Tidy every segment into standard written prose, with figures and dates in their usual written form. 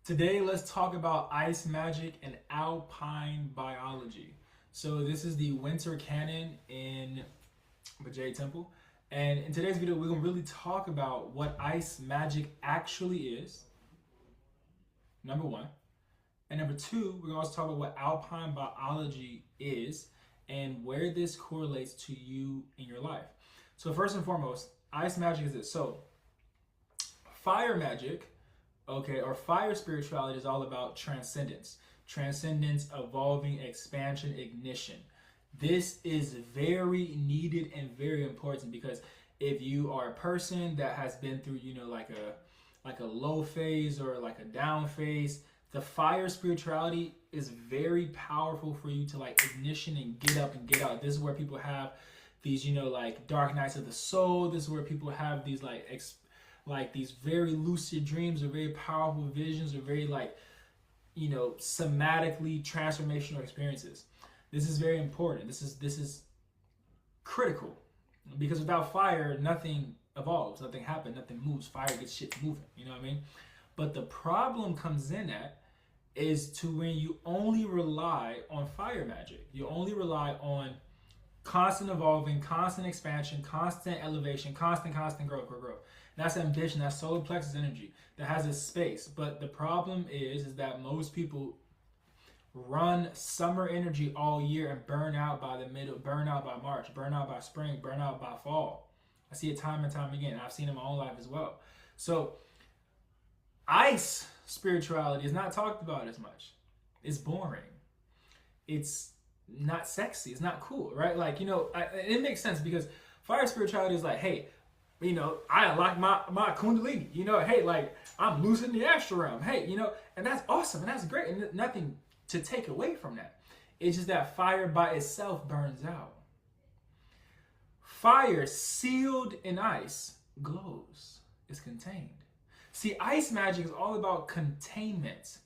Today, let's talk about ice magic and Alpine biology. So this is the winter canon in the Jade Temple. And in today's video, we're going to really talk about what ice magic actually is, number one. And number two, we're going to also talk about what Alpine biology is and where this correlates to you in your life. So first and foremost, ice magic is this. So fire magic, or fire spirituality is all about transcendence. Transcendence, evolving, expansion, ignition. This is very needed and very important because if you are a person that has been through, like a low phase or like a down phase, the fire spirituality is very powerful for you to like ignition and get up and get out. This is where people have these, like dark nights of the soul. This is where people have these like these very lucid dreams or very powerful visions or very somatically transformational experiences. This is very important. This is critical because without fire, nothing evolves, nothing happens, nothing moves. Fire gets shit moving, you know what I mean? But the problem comes in is to when you only rely on fire magic. You only rely on constant evolving, constant expansion, constant elevation, constant growth. And that's ambition, that's solar plexus energy that has a space. But the problem is that most people run summer energy all year and burn out by the middle, burn out by March, burn out by spring, burn out by fall. I see it time and time again. I've seen it in my own life as well. So ice spirituality is not talked about as much. It's boring. It's not sexy. It's not cool, right? It makes sense because fire spirituality is like, hey, I like my kundalini, hey, I'm losing the astral realm, hey, and that's awesome and that's great and nothing to take away from that. It's just that fire by itself burns out. Fire sealed in ice glows. It's contained. See, ice magic is all about containment.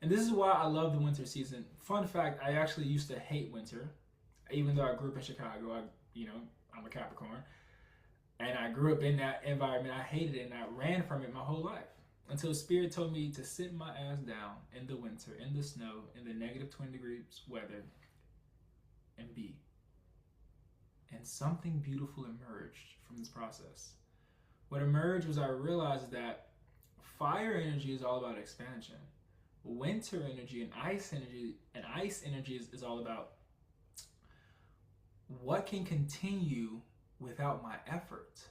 And this is why I love the winter season. Fun fact, I actually used to hate winter. Even though I grew up in Chicago, I'm a Capricorn. And I grew up in that environment. I hated it and I ran from it my whole life. Until Spirit told me to sit my ass down in the winter, in the snow, in the negative 20 degrees weather, and be. And something beautiful emerged from this process. What emerged was I realized that fire energy is all about expansion. Winter energy and ice energy is all about what can continue without my effort.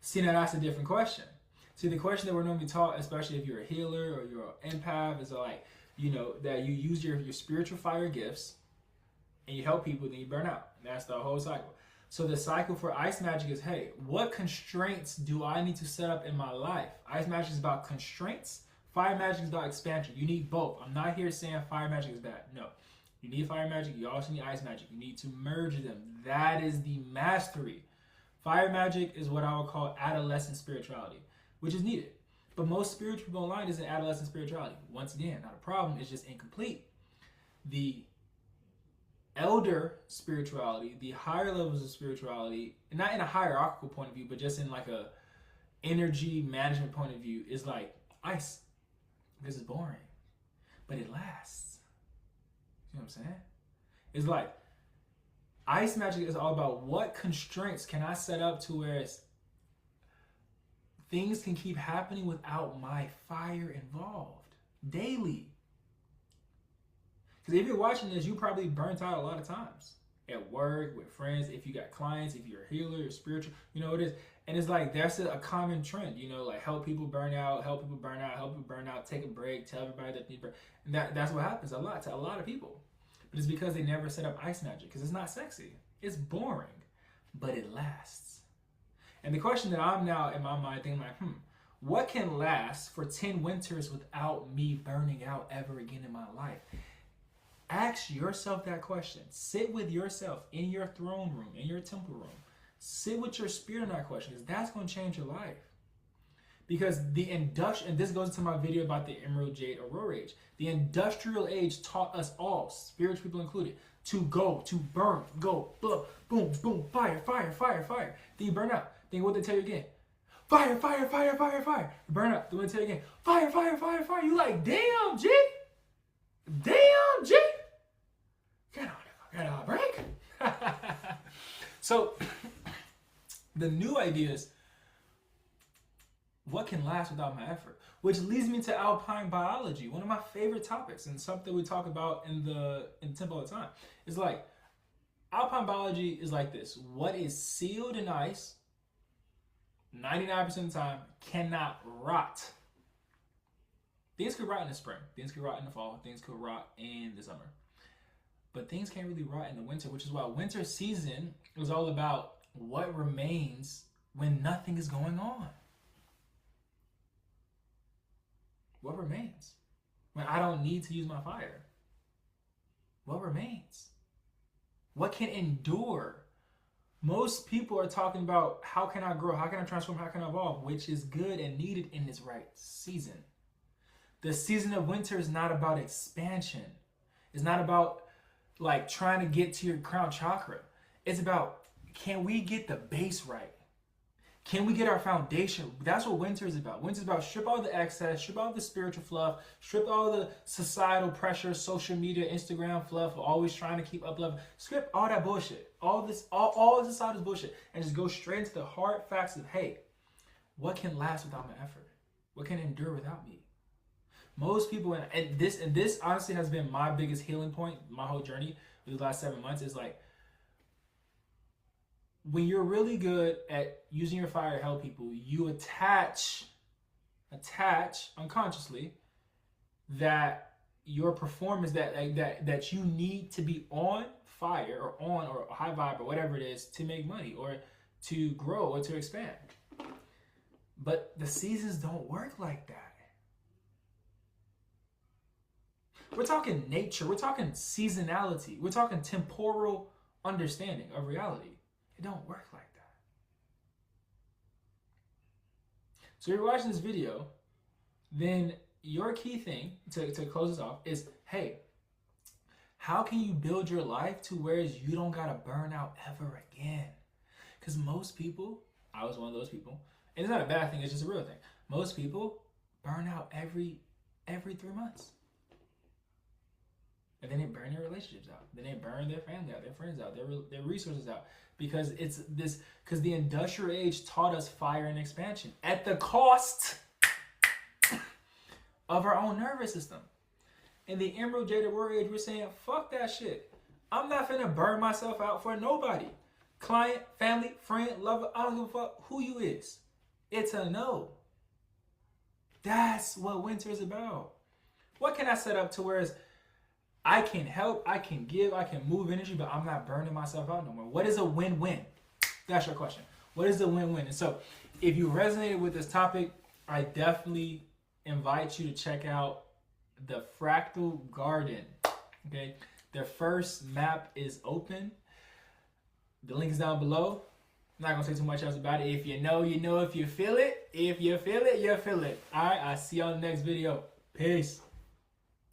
See, now that's a different question. See, the question that we're normally taught, especially if you're a healer or you're an empath, is that you use your spiritual fire gifts and you help people, then you burn out. That's the whole cycle. So the cycle for ice magic is, hey, what constraints do I need to set up in my life? Ice magic is about constraints. Fire magic is about expansion. You need both. I'm not here saying fire magic is bad. No. You need fire magic. You also need ice magic. You need to merge them. That is the mastery. Fire magic is what I would call adolescent spirituality, which is needed. But most spiritual people online isn't adolescent spirituality. Once again, not a problem. It's just incomplete. The elder spirituality, the higher levels of spirituality, and not in a hierarchical point of view, but just in like a energy management point of view, is like ice. This is boring, but it lasts. You know what I'm saying? It's like ice magic is all about what constraints can I set up to where things can keep happening without my fire involved daily. Because if you're watching this, you probably burnt out a lot of times at work, with friends, if you got clients, if you're a healer, you're spiritual, it is. And it's like, that's a common trend, help people burn out, take a break, tell everybody that they burn. And that's what happens a lot to a lot of people. But it's because they never set up ice magic, because it's not sexy. It's boring, but it lasts. And the question that I'm now in my mind thinking what can last for 10 winters without me burning out ever again in my life? Ask yourself that question. Sit with yourself in your throne room, in your temple room. Sit with your spirit on that question, because that's going to change your life. Because the industrial, and this goes into my video about the Emerald Jade Aurora Age. The industrial age taught us all, spiritual people included, to burn, go, boom, boom, fire. Then you burn out. Then what they tell you again? fire, fire, fire, fire, fire. Burn up. The winter again. Fire, fire, fire, fire. You like, damn, G. Damn, G. Get on a break. So, the new idea is, what can last without my effort? Which leads me to Alpine biology, one of my favorite topics, and something we talk about in the temple all the time. It's like, Alpine biology is like this. What is sealed in ice, 99% of the time, cannot rot. Things could rot in the spring. Things could rot in the fall. Things could rot in the summer. But things can't really rot in the winter, which is why winter season is all about what remains when nothing is going on. What remains? When I don't need to use my fire. What remains? What can endure? Most people are talking about how can I grow, how can I transform, how can I evolve, which is good and needed in this right season. The season of winter is not about expansion. It's not about like trying to get to your crown chakra. It's about, can we get the base right? Can we get our foundation? That's what winter is about. Winter is about strip all the excess, strip all the spiritual fluff, strip all the societal pressure, social media, Instagram fluff, always trying to keep up level. Strip all that bullshit. All this societal bullshit. And just go straight into the hard facts of, hey, what can last without my effort? What can endure without me? Most people, and this honestly has been my biggest healing point, my whole journey for the last 7 months, is like, when you're really good at using your fire to help people, you attach unconsciously that your performance, that you need to be on fire or high vibe or whatever it is to make money or to grow or to expand. But the seasons don't work like that. We're talking nature, we're talking seasonality, we're talking temporal understanding of reality. It don't work like that. So if you're watching this video, then your key thing to close this off is, hey, how can you build your life to where you don't gotta burn out ever again? Because most people, I was one of those people, and it's not a bad thing, it's just a real thing. Most people burn out every 3 months. And then they burn their relationships out. Then they burn their family out, their friends out, their resources out. Because because the industrial age taught us fire and expansion at the cost of our own nervous system. In the Emerald Jaded Warrior Age, we're saying, fuck that shit. I'm not finna burn myself out for nobody. Client, family, friend, lover, I don't give a fuck who you is. It's a no. That's what winter is about. What can I set up to where I can help, I can give, I can move energy, but I'm not burning myself out no more? What is a win-win? That's your question. What is a win-win? And so if you resonated with this topic, I definitely invite you to check out the Fractal Garden. Okay, their first map is open. The link is down below. I'm not gonna say too much else about it. If you know, you know. If you feel it, you feel it. All right, I'll see you on the next video. Peace.